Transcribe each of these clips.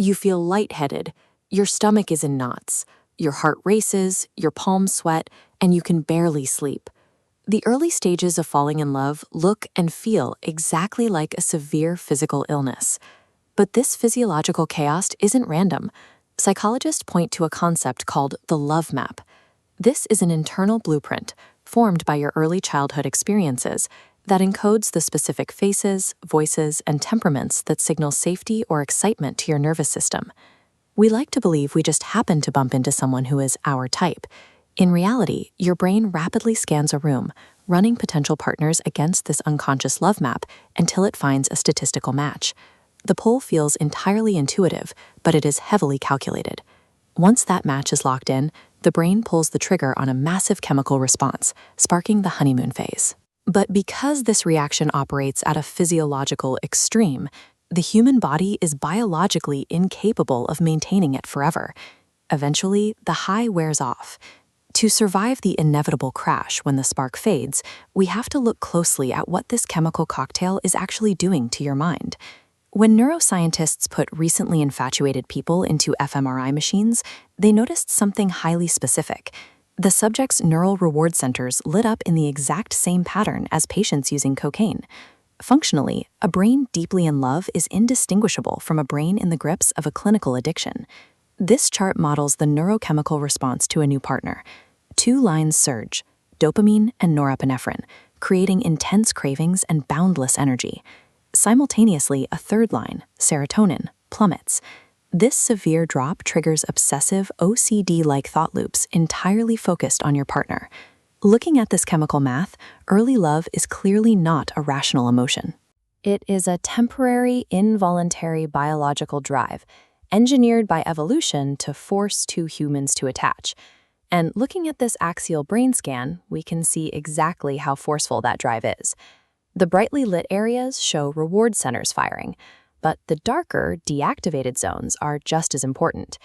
You feel lightheaded, your stomach is in knots, your heart races, your palms sweat, and you can barely sleep. The early stages of falling in love look and feel exactly like a severe physical illness. But this physiological chaos isn't random. Psychologists point to a concept called the love map. This is an internal blueprint formed by your early childhood experiences that encodes the specific faces, voices, and temperaments that signal safety or excitement to your nervous system. We like to believe we just happen to bump into someone who is our type. In reality, your brain rapidly scans a room, running potential partners against this unconscious love map until it finds a statistical match. The pull feels entirely intuitive, but it is heavily calculated. Once that match is locked in, the brain pulls the trigger on a massive chemical response, sparking the honeymoon phase. But because this reaction operates at a physiological extreme, the human body is biologically incapable of maintaining it forever. Eventually, the high wears off. To survive the inevitable crash when the spark fades, we have to look closely at what this chemical cocktail is actually doing to your mind. When neuroscientists put recently infatuated people into fMRI machines, they noticed something highly specific. The subject's neural reward centers lit up in the exact same pattern as patients using cocaine. Functionally, a brain deeply in love is indistinguishable from a brain in the grips of a clinical addiction. This chart models the neurochemical response to a new partner. Two lines surge, dopamine and norepinephrine, creating intense cravings and boundless energy. Simultaneously, a third line, serotonin, plummets. This severe drop triggers obsessive, OCD-like thought loops entirely focused on your partner. Looking at this chemical math, early love is clearly not a rational emotion. It is a temporary, involuntary biological drive, engineered by evolution to force two humans to attach. And looking at this axial brain scan, we can see exactly how forceful that drive is. The brightly lit areas show reward centers firing, but the darker, deactivated zones are just as important.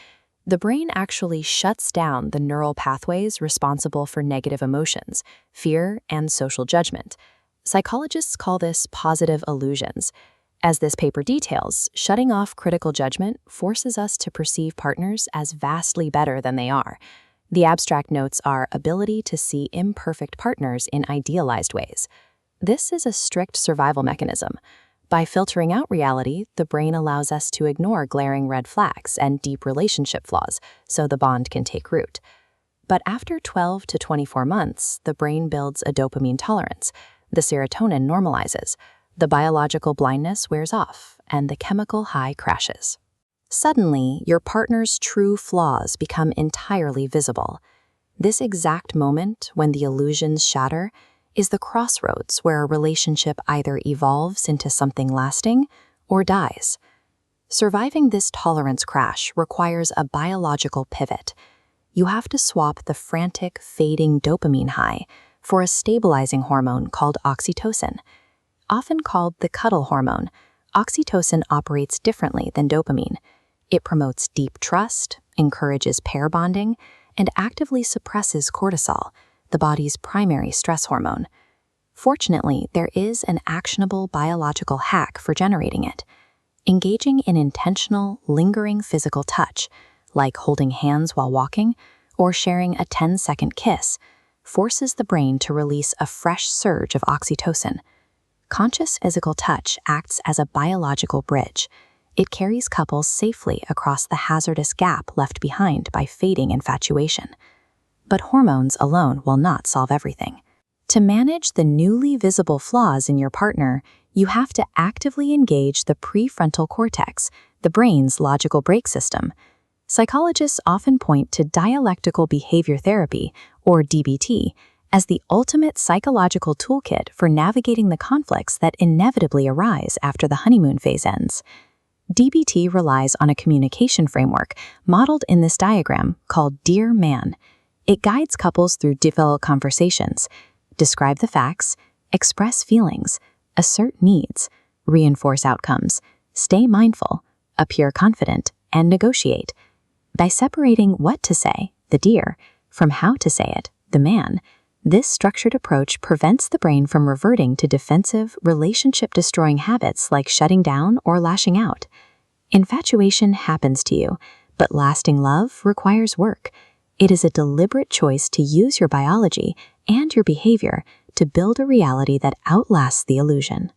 The brain actually shuts down the neural pathways responsible for negative emotions, fear, and social judgment. Psychologists call this positive illusions. As this paper details, shutting off critical judgment forces us to perceive partners as vastly better than they are. The abstract notes our ability to see imperfect partners in idealized ways. This is a strict survival mechanism. By filtering out reality, the brain allows us to ignore glaring red flags and deep relationship flaws so the bond can take root. But after 12 to 24 months, the brain builds a dopamine tolerance. The serotonin normalizes, the biological blindness wears off, and the chemical high crashes. Suddenly, your partner's true flaws become entirely visible. This exact moment, when the illusions shatter, is the crossroads where a relationship either evolves into something lasting or dies. Surviving this tolerance crash requires a biological pivot. You have to swap the frantic, fading dopamine high for a stabilizing hormone called oxytocin. Often called the cuddle hormone, oxytocin operates differently than dopamine. It promotes deep trust, encourages pair bonding, and actively suppresses cortisol, the body's primary stress hormone. Fortunately, there is an actionable biological hack for generating it. Engaging in intentional, lingering physical touch, like holding hands while walking or sharing a 10-second kiss, forces the brain to release a fresh surge of oxytocin. Conscious physical touch acts as a biological bridge. It carries couples safely across the hazardous gap left behind by fading infatuation. But hormones alone will not solve everything. To manage the newly visible flaws in your partner, you have to actively engage the prefrontal cortex, the brain's logical brake system. Psychologists often point to dialectical behavior therapy, or DBT, as the ultimate psychological toolkit for navigating the conflicts that inevitably arise after the honeymoon phase ends. DBT relies on a communication framework modeled in this diagram called Dear Man. It guides couples through difficult conversations, describe the facts, express feelings, assert needs, reinforce outcomes, stay mindful, appear confident, and negotiate. By separating what to say, the dear, from how to say it, the man, this structured approach prevents the brain from reverting to defensive, relationship-destroying habits like shutting down or lashing out. Infatuation happens to you, but lasting love requires work. It is a deliberate choice to use your biology and your behavior to build a reality that outlasts the illusion.